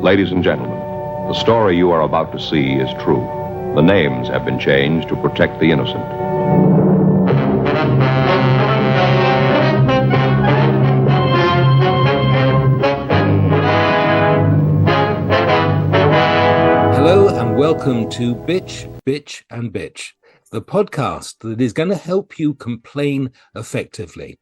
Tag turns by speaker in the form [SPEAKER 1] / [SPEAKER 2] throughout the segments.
[SPEAKER 1] Ladies and gentlemen, the story you are about to see is true. The names have been changed to protect the innocent.
[SPEAKER 2] Hello and welcome to Bitch, Bitch and Bitch, the podcast that is going to help you complain effectively.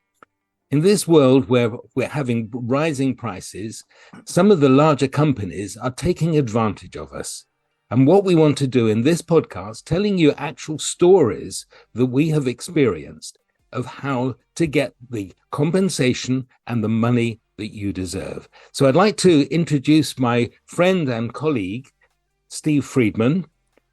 [SPEAKER 2] In this world where we're having rising prices, some of the larger companies are taking advantage of us. And what we want to do in this podcast, telling you actual stories that we have experienced of how to get the compensation and the money that you deserve. So I'd like to introduce my friend and colleague, Steve Freedman.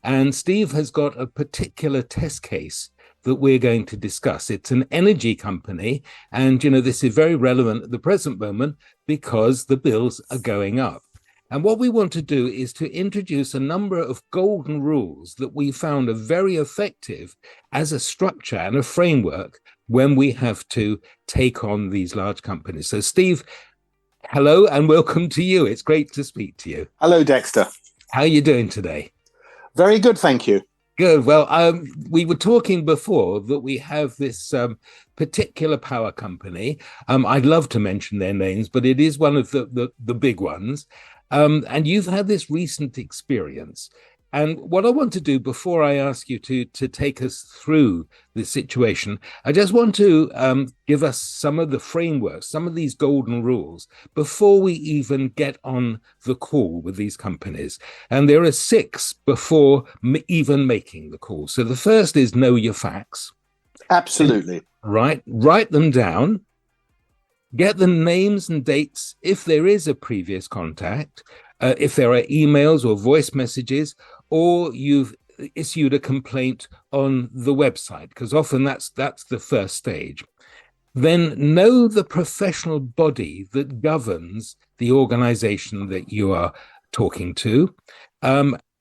[SPEAKER 2] And Steve has got a particular test case that we're going to discuss. It's an energy company. And, this is very relevant at the present moment because the bills are going up. And what we want to do is to introduce a number of golden rules that we found are very effective as a structure and a framework when we have to take on these large companies. So, Steve, hello and welcome to you. It's great to speak to you.
[SPEAKER 3] Hello, Dexter.
[SPEAKER 2] How are you doing today?
[SPEAKER 3] Very good, thank you.
[SPEAKER 2] Good. Well, we were talking before that we have this particular power company. I'd love to mention their names, but it is one of the big ones. And you've had this recent experience. And what I want to do before I ask you to take us through this situation, I just want to give us some of the frameworks, some of these golden rules before we even get on the call with these companies. And there are 6 before even making the call. So the first is know your facts.
[SPEAKER 3] Absolutely.
[SPEAKER 2] Right. Write them down. Get the names and dates if there is a previous contact, if there are emails or voice messages, or you've issued a complaint on the website, because often that's the first stage. Then know the professional body that governs the organization that you are talking to.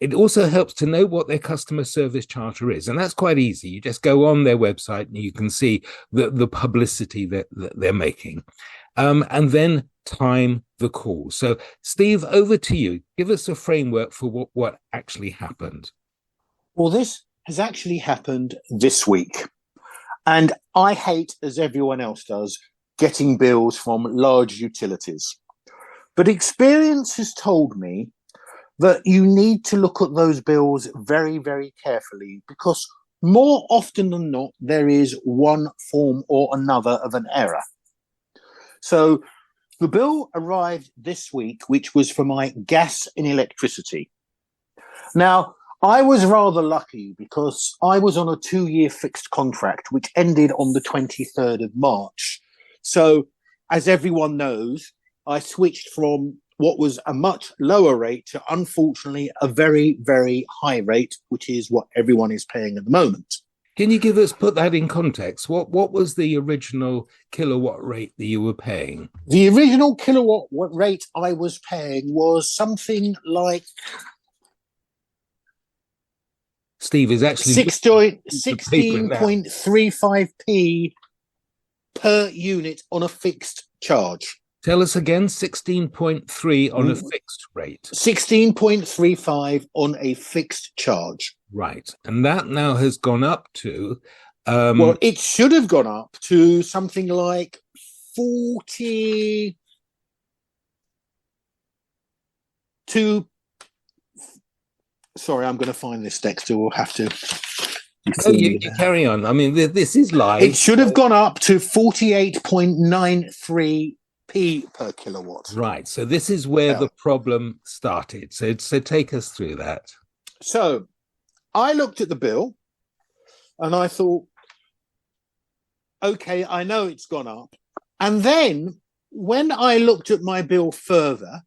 [SPEAKER 2] It also helps to know what their customer service charter is. And that's quite easy. You just go on their website and you can see the publicity that they're making. And then time the call. So, Steve, over to you. Give us a framework for what actually happened.
[SPEAKER 3] Well, this has actually happened this week. And I hate, as everyone else does, getting bills from large utilities. But experience has told me that you need to look at those bills very, very carefully, because more often than not, there is one form or another of an error. So the bill arrived this week, which was for my gas and electricity. Now, I was rather lucky because I was on a 2-year fixed contract, which ended on the 23rd of March. So, as everyone knows, I switched from what was a much lower rate to, unfortunately, a very, very high rate, which is what everyone is paying at the moment.
[SPEAKER 2] Can you put that in context? What was the original kilowatt rate that you were paying?
[SPEAKER 3] The original kilowatt rate I was paying was something like...
[SPEAKER 2] Steve is actually...
[SPEAKER 3] 16.35p per unit on a fixed charge.
[SPEAKER 2] Tell us again, 16.3 on a fixed rate.
[SPEAKER 3] 16.35 on a fixed charge.
[SPEAKER 2] Right. And that now has gone up to...
[SPEAKER 3] well, it should have gone up to something like 40... Sorry, I'm going to find this, Dexter. We'll have to...
[SPEAKER 2] you carry on. I mean, this is live.
[SPEAKER 3] It should have gone up to 48.93 per kilowatt.
[SPEAKER 2] Right. So this is where the problem started. So take us through that.
[SPEAKER 3] So I looked at the bill and I thought, okay, I know it's gone up. And then when I looked at my bill further,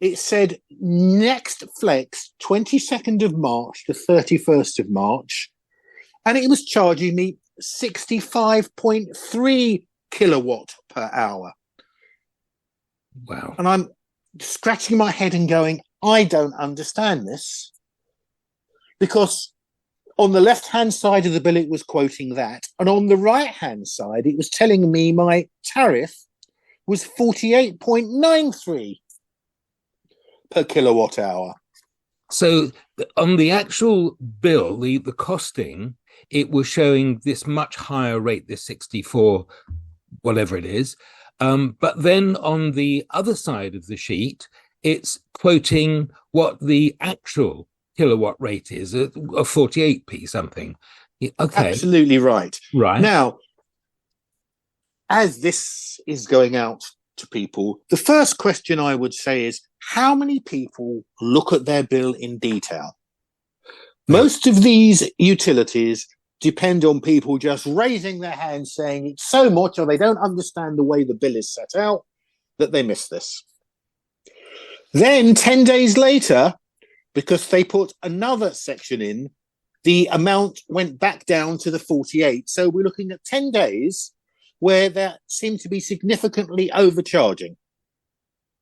[SPEAKER 3] it said next flex 22nd of March to 31st of March. And it was charging me 65.3 kilowatt per hour.
[SPEAKER 2] Wow.
[SPEAKER 3] And I'm scratching my head and going, I don't understand this. Because on the left-hand side of the bill, it was quoting that. And on the right-hand side, it was telling me my tariff was 48.93. per kilowatt hour.
[SPEAKER 2] So on the actual bill, the costing, it was showing this much higher rate, this 64, whatever it is. But then on the other side of the sheet, it's quoting what the actual kilowatt rate is, of 48p something. Okay.
[SPEAKER 3] Absolutely right.
[SPEAKER 2] Right.
[SPEAKER 3] Now, as this is going out to people, the first question I would say is, how many people look at their bill in detail? Most of these utilities depend on people just raising their hands saying it's so much, or they don't understand the way the bill is set out, that they miss this. Then 10 days later, because they put another section in, the amount went back down to the 48. So we're looking at 10 days where that seemed to be significantly overcharging.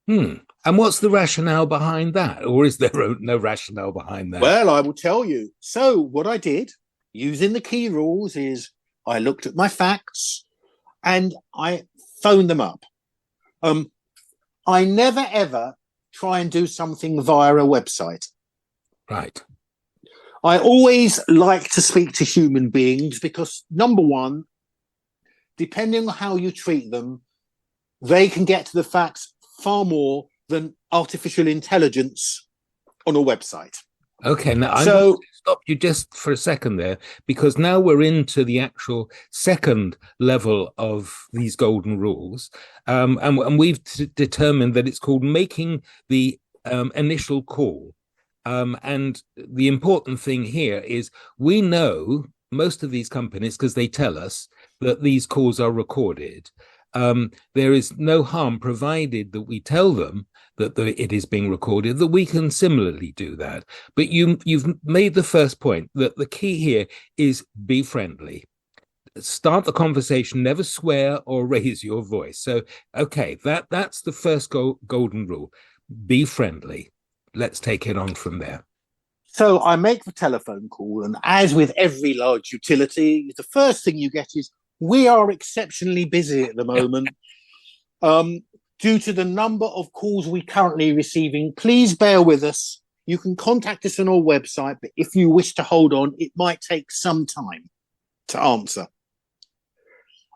[SPEAKER 2] And what's the rationale behind that? Or is there no rationale behind that?
[SPEAKER 3] Well, I will tell you. So what I did, using the key rules, is I looked at my facts and I phoned them up. I never, ever try and do something via a website.
[SPEAKER 2] Right.
[SPEAKER 3] I always like to speak to human beings because, number one, depending on how you treat them, they can get to the facts far more than artificial intelligence on a website.
[SPEAKER 2] Okay, now I'm going to stop you just for a second there, because now we're into the actual second level of these golden rules. And we've determined that it's called making the initial call. And the important thing here is we know most of these companies, because they tell us that these calls are recorded. There is no harm, provided that we tell them that it is being recorded, that we can similarly do that. But you've made the first point, that the key here is be friendly. Start the conversation, never swear or raise your voice. So, okay, that's the first golden rule. Be friendly. Let's take it on from there.
[SPEAKER 3] So I make the telephone call, and as with every large utility, the first thing you get is, we are exceptionally busy at the moment. Due to the number of calls we're currently receiving, please bear with us. You can contact us on our website, but if you wish to hold on, it might take some time to answer.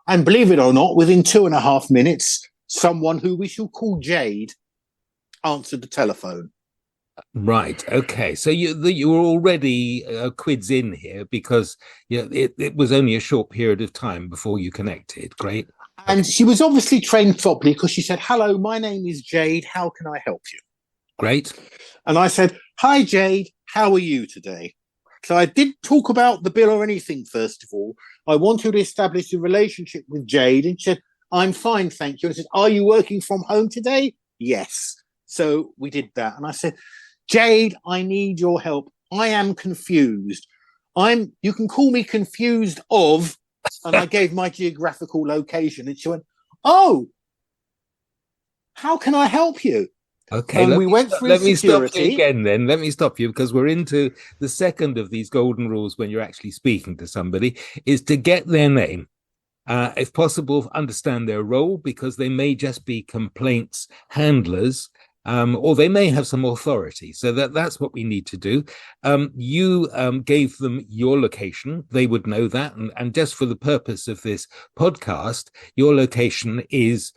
[SPEAKER 3] And believe it or not, within 2.5 minutes, someone who we shall call Jade answered the telephone.
[SPEAKER 2] Right. Okay. So you were already quids in here, because it was only a short period of time before you connected. Great.
[SPEAKER 3] And she was obviously trained properly, because she said, "Hello, my name is Jade. How can I help you?"
[SPEAKER 2] Great.
[SPEAKER 3] And I said, "Hi, Jade. How are you today?" So I didn't talk about the bill or anything, first of all. I wanted to establish a relationship with Jade, and she said, "I'm fine, thank you." And I said, "Are you working from home today?" "Yes." So we did that. And I said, "Jade, I need your help. I am confused. You can call me confused of," and I gave my geographical location, and she went, "Oh, how can I help you?"
[SPEAKER 2] Okay,
[SPEAKER 3] we went through
[SPEAKER 2] let me
[SPEAKER 3] security.
[SPEAKER 2] Stop you again then. Let me stop you, because we're into the second of these golden rules when you're actually speaking to somebody, is to get their name. If possible, understand their role, because they may just be complaints handlers, or they may have some authority. So that's what we need to do. You gave them your location. They would know that. And just for the purpose of this podcast, your location is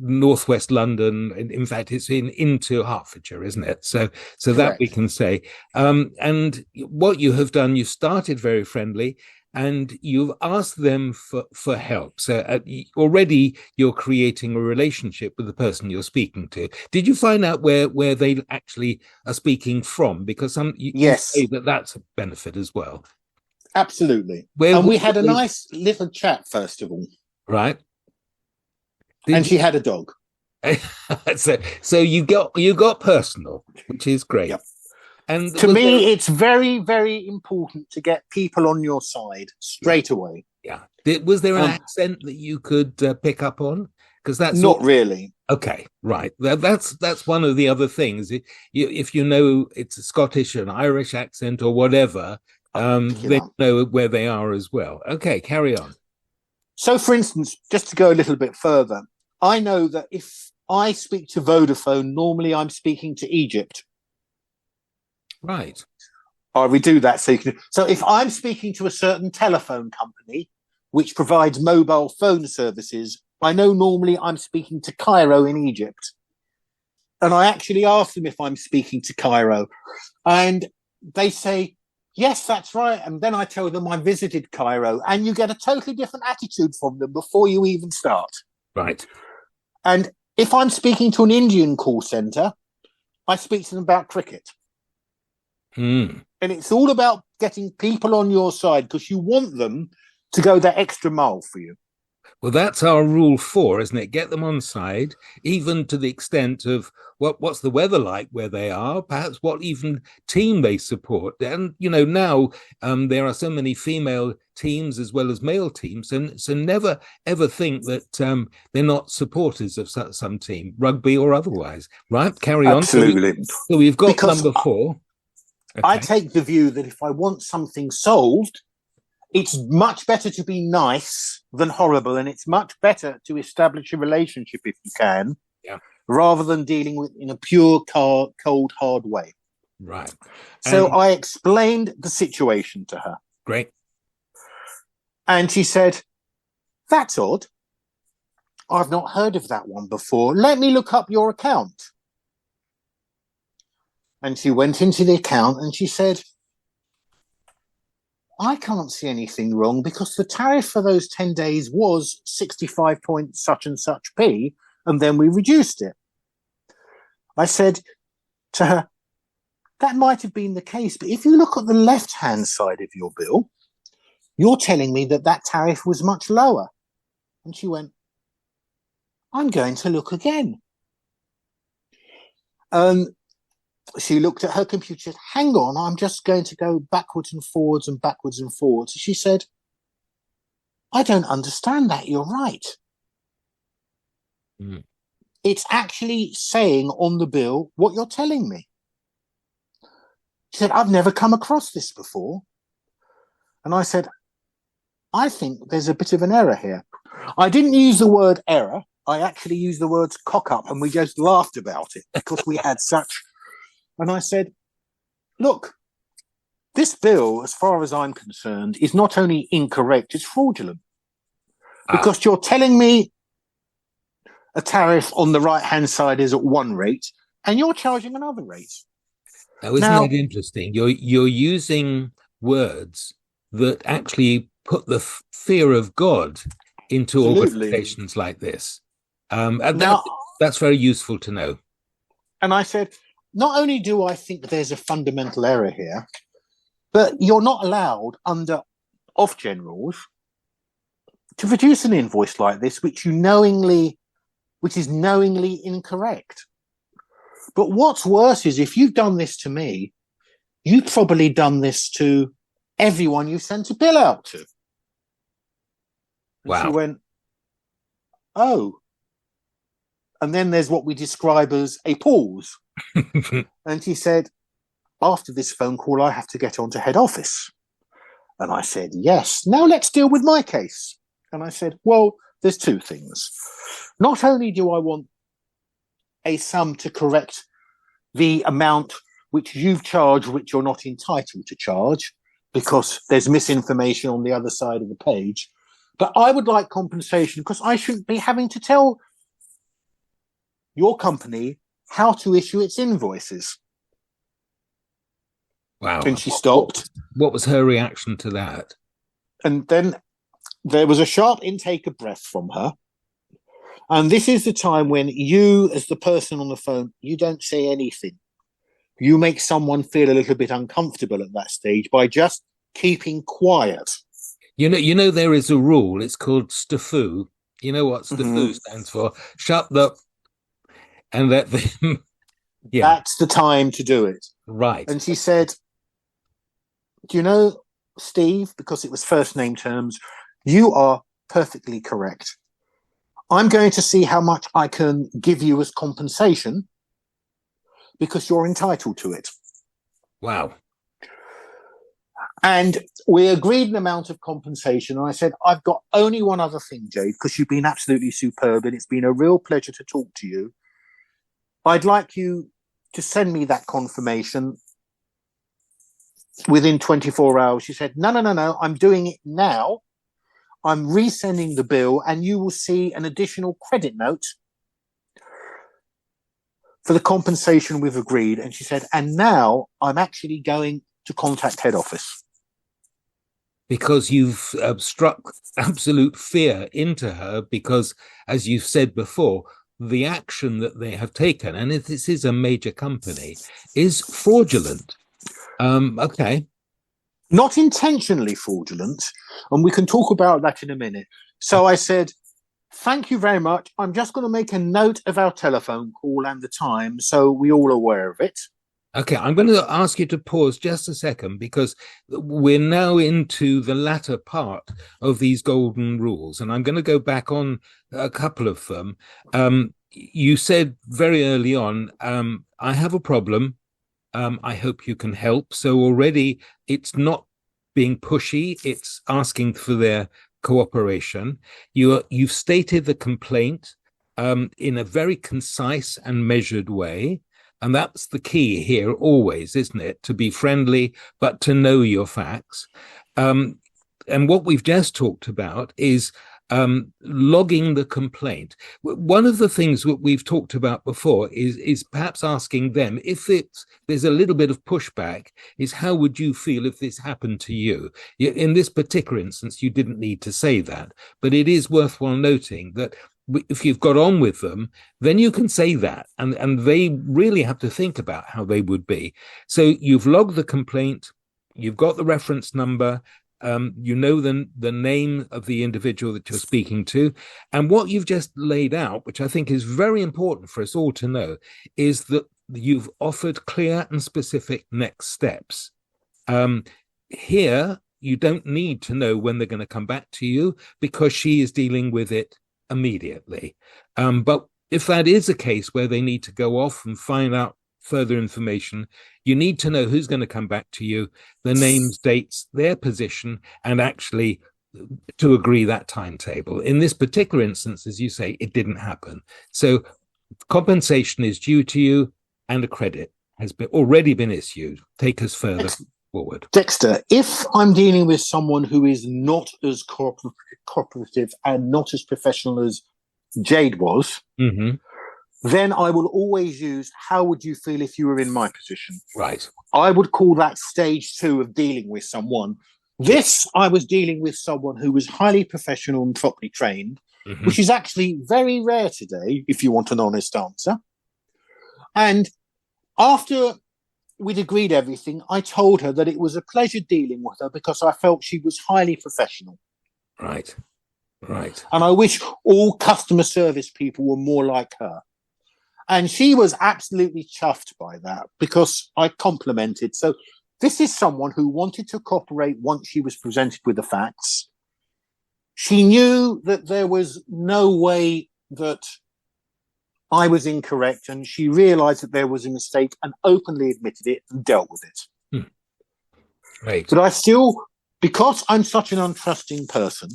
[SPEAKER 2] northwest London. In fact, it's into Hertfordshire, isn't it? So that we can say. And what you have done, you started very friendly, and you've asked them for help. So already you're creating a relationship with the person you're speaking to. Did you find out where they actually are speaking from? Because you say that's a benefit as well.
[SPEAKER 3] Absolutely. And we had a nice little chat, first of all.
[SPEAKER 2] Right.
[SPEAKER 3] And she had a dog.
[SPEAKER 2] So you got personal, which is great.
[SPEAKER 3] Yep.
[SPEAKER 2] And
[SPEAKER 3] to me, it's very, very important to get people on your side straight away.
[SPEAKER 2] Yeah. Was there an accent that you could pick up on? Because that's
[SPEAKER 3] not really.
[SPEAKER 2] Okay, right. That's one of the other things. If you know it's a Scottish, an Irish accent, or whatever, they know where they are as well. Okay, carry on.
[SPEAKER 3] So, for instance, just to go a little bit further, I know that if I speak to Vodafone. Normally, I'm speaking to Egypt.
[SPEAKER 2] Right.
[SPEAKER 3] I redo that so if I'm speaking to a certain telephone company which provides mobile phone services, I know normally I'm speaking to Cairo in Egypt. And I actually ask them if I'm speaking to Cairo. And they say, yes, that's right. And then I tell them I visited Cairo, and you get a totally different attitude from them before you even start.
[SPEAKER 2] Right.
[SPEAKER 3] And if I'm speaking to an Indian call center, I speak to them about cricket.
[SPEAKER 2] Hmm.
[SPEAKER 3] And it's all about getting people on your side because you want them to go that extra mile for you.
[SPEAKER 2] Well, that's our rule 4, isn't it? Get them on side, even to the extent of what's the weather like where they are, perhaps what even team they support. And, now there are so many female teams as well as male teams. And so never, ever think that they're not supporters of some team, rugby or otherwise. Right? Carry on.
[SPEAKER 3] Absolutely.
[SPEAKER 2] So we've got because number 4.
[SPEAKER 3] Okay. I take the view that if I want something solved, it's much better to be nice than horrible, and it's much better to establish a relationship if you can, rather than dealing with in a pure, cold, hard way.
[SPEAKER 2] Right.
[SPEAKER 3] So I explained the situation to her.
[SPEAKER 2] Great.
[SPEAKER 3] And she said, that's odd. I've not heard of that one before. Let me look up your account. And she went into the account and she said, I can't see anything wrong because the tariff for those 10 days was 65 point such and such p, and then we reduced it. I said to her, that might have been the case, but if you look at the left-hand side of your bill, you're telling me that that tariff was much lower. And she went, I'm going to look again. She looked at her computer, said, hang on, I'm just going to go backwards and forwards and backwards and forwards. She said, I don't understand that. You're right. Mm. It's actually saying on the bill what you're telling me. She said, I've never come across this before. And I said, I think there's a bit of an error here. I didn't use the word error. I actually used the words cock up, and we just laughed about it because we had such... And I said, look, this bill, as far as I'm concerned, is not only incorrect, it's fraudulent. Because you're telling me a tariff on the right-hand side is at one rate, and you're charging another rate.
[SPEAKER 2] Now, isn't that interesting? You're using words that actually put the fear of God into organizations like this. And that's very useful to know.
[SPEAKER 3] And I said, not only do I think there's a fundamental error here, but you're not allowed under Ofgem rules to produce an invoice like this, which is knowingly incorrect. But what's worse is if you've done this to me, you've probably done this to everyone you sent a bill out to. And she went, oh. And then there's what we describe as a pause. And she said, after this phone call, I have to get on to head office. And I said, yes. Now let's deal with my case. And I said, well, there's two things. Not only do I want a sum to correct the amount which you've charged, which you're not entitled to charge, because there's misinformation on the other side of the page, but I would like compensation because I shouldn't be having to tell your company how to issue its invoices.
[SPEAKER 2] Wow.
[SPEAKER 3] And she stopped.
[SPEAKER 2] What was her reaction to that?
[SPEAKER 3] And then there was a sharp intake of breath from her. And this is the time when you, as the person on the phone, you don't say anything. You make someone feel a little bit uncomfortable at that stage by just keeping quiet.
[SPEAKER 2] You know, there is a rule. It's called STFU. You know what STFU stands for? Shut the... And let them... Yeah.
[SPEAKER 3] That's the time to do it.
[SPEAKER 2] Right.
[SPEAKER 3] And she said, do you know, Steve, because it was first name terms, you are perfectly correct. I'm going to see how much I can give you as compensation because you're entitled to it.
[SPEAKER 2] Wow.
[SPEAKER 3] And we agreed an amount of compensation. And I said, I've got only one other thing, Jade, because you've been absolutely superb and it's been a real pleasure to talk to you. I'd like you to send me that confirmation within 24 hours. She said, no, I'm doing it now. I'm resending the bill, and you will see an additional credit note for the compensation we've agreed. And she said, and now I'm actually going to contact head office.
[SPEAKER 2] Because you've struck absolute fear into her, because, as you've said before, the action that they have taken, and if this is a major company, is fraudulent. Okay.
[SPEAKER 3] Not intentionally fraudulent, and we can talk about that in a minute. So I said, thank you very much. I'm just going to make a note of our telephone call and the time so we're all aware of it.
[SPEAKER 2] Okay, I'm going to ask you to pause just a second, because we're now into the latter part of these golden rules, and I'm going to go back on a couple of them. You said very early on, I have a problem. I hope you can help. So already it's not being pushy, it's asking for their cooperation. You've stated the complaint in a very concise and measured way. And that's the key here always, isn't it? To be friendly, but to know your facts. And what we've just talked about is logging the complaint. One of the things that we've talked about before is perhaps asking them, if there's a little bit of pushback, is how would you feel if this happened to you? In this particular instance, you didn't need to say that, but it is worthwhile noting that if you've got on with them, then you can say that, and they really have to think about how they would be. So you've logged the complaint, you've got the reference number, you know the name of the individual that you're speaking to, and what you've just laid out, which I think is very important for us all to know, is that you've offered clear and specific next steps. Here, you don't need to know when they're going to come back to you, because she is dealing with it immediately. But if that is a case where they need to go off and find out further information, you need to know who's going to come back to you, the names, dates, their position, and actually to agree that timetable. In this particular instance, as you say, it didn't happen. So compensation is due to you, and a credit has already been issued. Take us further forward.
[SPEAKER 3] Dexter, if I'm dealing with someone who is not as cooperative and not as professional as Jade was, then I will always use, how would you feel if you were in my position?
[SPEAKER 2] Right.
[SPEAKER 3] I would call that stage 2 of dealing with someone. This, I was dealing with someone who was highly professional and properly trained, which is actually very rare today, if you want an honest answer. And after we'd agreed everything, I told her that it was a pleasure dealing with her because I felt she was highly professional.
[SPEAKER 2] Right.
[SPEAKER 3] And I wish all customer service people were more like her. And she was absolutely chuffed by that because I complimented. So this is someone who wanted to cooperate once she was presented with the facts. She knew that there was no way that I was incorrect, and she realized that there was a mistake and openly admitted it and dealt with it.
[SPEAKER 2] Right.
[SPEAKER 3] But I still, because I'm such an untrusting person,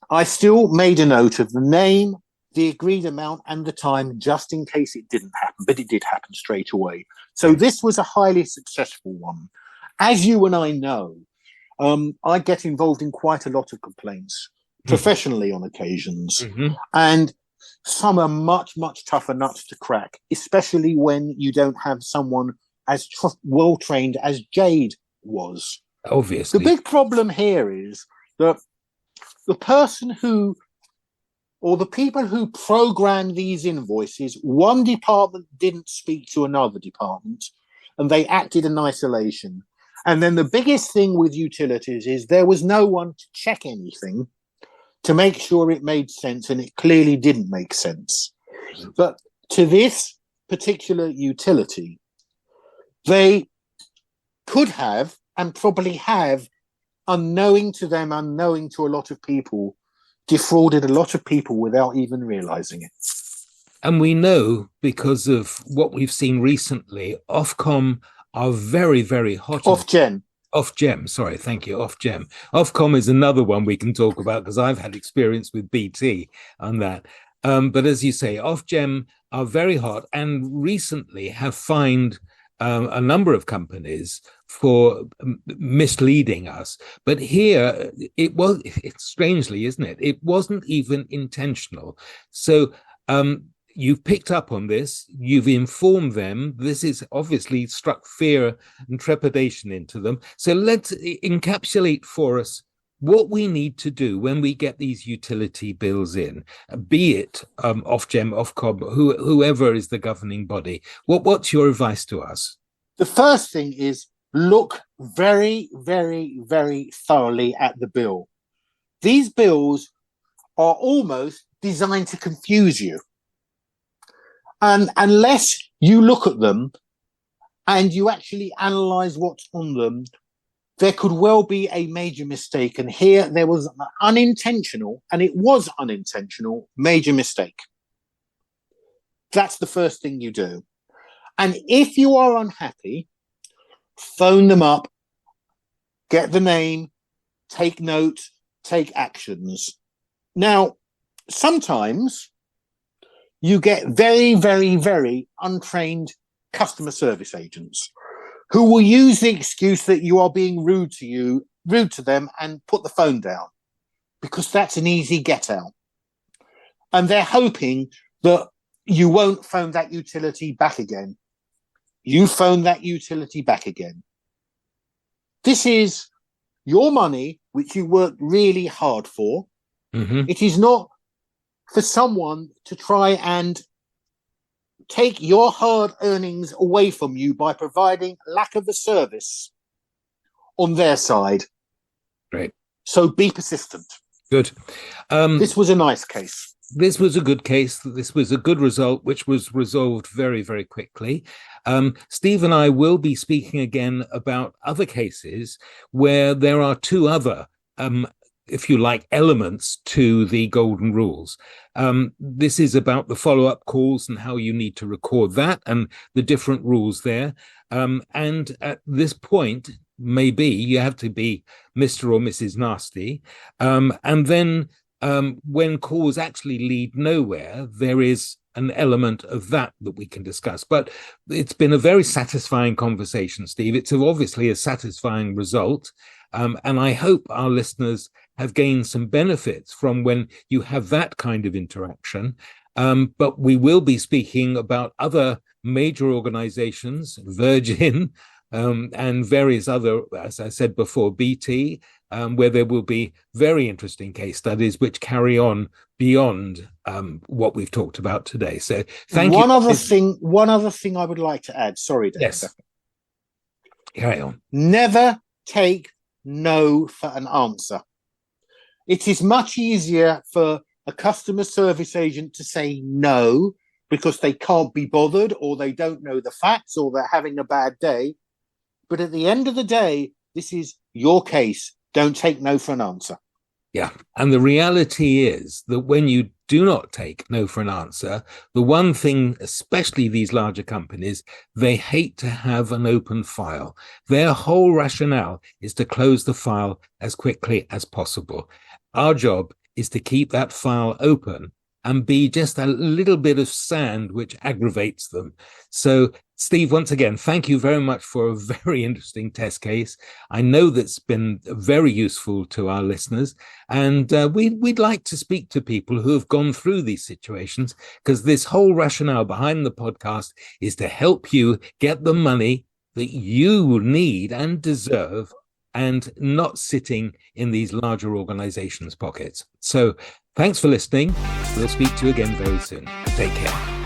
[SPEAKER 3] I still made a note of the name, the agreed amount, and the time, just in case it didn't happen. But it did happen straight away. So this was a highly successful one. As you and I know, I get involved in quite a lot of complaints professionally on occasions. And some are much, much tougher nuts to crack, especially when you don't have someone as well-trained as Jade was.
[SPEAKER 2] Obviously.
[SPEAKER 3] The big problem here is that the person who, or the people who program these invoices, one department didn't speak to another department, and they acted in isolation. And then the biggest thing with utilities is there was no one to check anything to make sure it made sense, and it clearly didn't make sense. But to this particular utility, they could have, and probably have, unknowing to them, unknowing to a lot of people, defrauded a lot of people without even realizing it.
[SPEAKER 2] And we know, because of what we've seen recently, Ofcom are very, very hot. Ofgem, sorry, thank you, Ofgem. Ofcom is another one we can talk about, because I've had experience with BT on that. But as you say, Ofgem are very hot and recently have fined a number of companies for misleading us. But here, it's strangely, isn't it? It wasn't even intentional. So you've picked up on this, you've informed them. This is obviously struck fear and trepidation into them. So let's encapsulate for us what we need to do when we get these utility bills in, be it Ofgem, Ofcom, whoever is the governing body. What's your advice to us?
[SPEAKER 3] The first thing is look very, very, very thoroughly at the bill. These bills are almost designed to confuse you. And unless you look at them and you actually analyze what's on them, there could well be a major mistake. And here there was an unintentional, and it was unintentional, major mistake. That's the first thing you do. And if you are unhappy, phone them up, get the name, take notes, take actions. Now, sometimes you get very, very, very untrained customer service agents who will use the excuse that you are being rude to them, and put the phone down, because that's an easy get out. And they're hoping that you won't phone that utility back again. You phone that utility back again. This is your money, which you worked really hard for. Mm-hmm. It is not for someone to try and take your hard earnings away from you by providing lack of a service on their side.
[SPEAKER 2] Great.
[SPEAKER 3] So be persistent.
[SPEAKER 2] Good.
[SPEAKER 3] This was a nice case.
[SPEAKER 2] This was a good case. This was a good result, which was resolved very, very quickly. Steve and I will be speaking again about other cases where there are two other if you like, elements to the golden rules. This is about the follow-up calls and how you need to record that and the different rules there. And at this point, maybe you have to be Mr. or Mrs. Nasty. And then when calls actually lead nowhere, there is an element of that we can discuss. But it's been a very satisfying conversation, Steve. It's obviously a satisfying result. And I hope our listeners have gained some benefits from when you have that kind of interaction. But we will be speaking about other major organizations, Virgin, and various other, as I said before, BT, where there will be very interesting case studies which carry on beyond what we've talked about today. So thank you. One
[SPEAKER 3] other thing I would like to add. Sorry, Dave.
[SPEAKER 2] Yes. Carry on.
[SPEAKER 3] Never take no for an answer. It is much easier for a customer service agent to say no because they can't be bothered, or they don't know the facts, or they're having a bad day. But at the end of the day, this is your case. Don't take no for an answer.
[SPEAKER 2] Yeah. And the reality is that when you do not take no for an answer, the one thing, especially these larger companies, they hate to have an open file. Their whole rationale is to close the file as quickly as possible. Our job is to keep that file open and be just a little bit of sand which aggravates them. So, Steve, once again, thank you very much for a very interesting test case. I know that's been very useful to our listeners, and we'd like to speak to people who have gone through these situations, because this whole rationale behind the podcast is to help you get the money that you need and deserve, and not sitting in these larger organizations' pockets. So thanks for listening. We'll speak to you again very soon. Take care.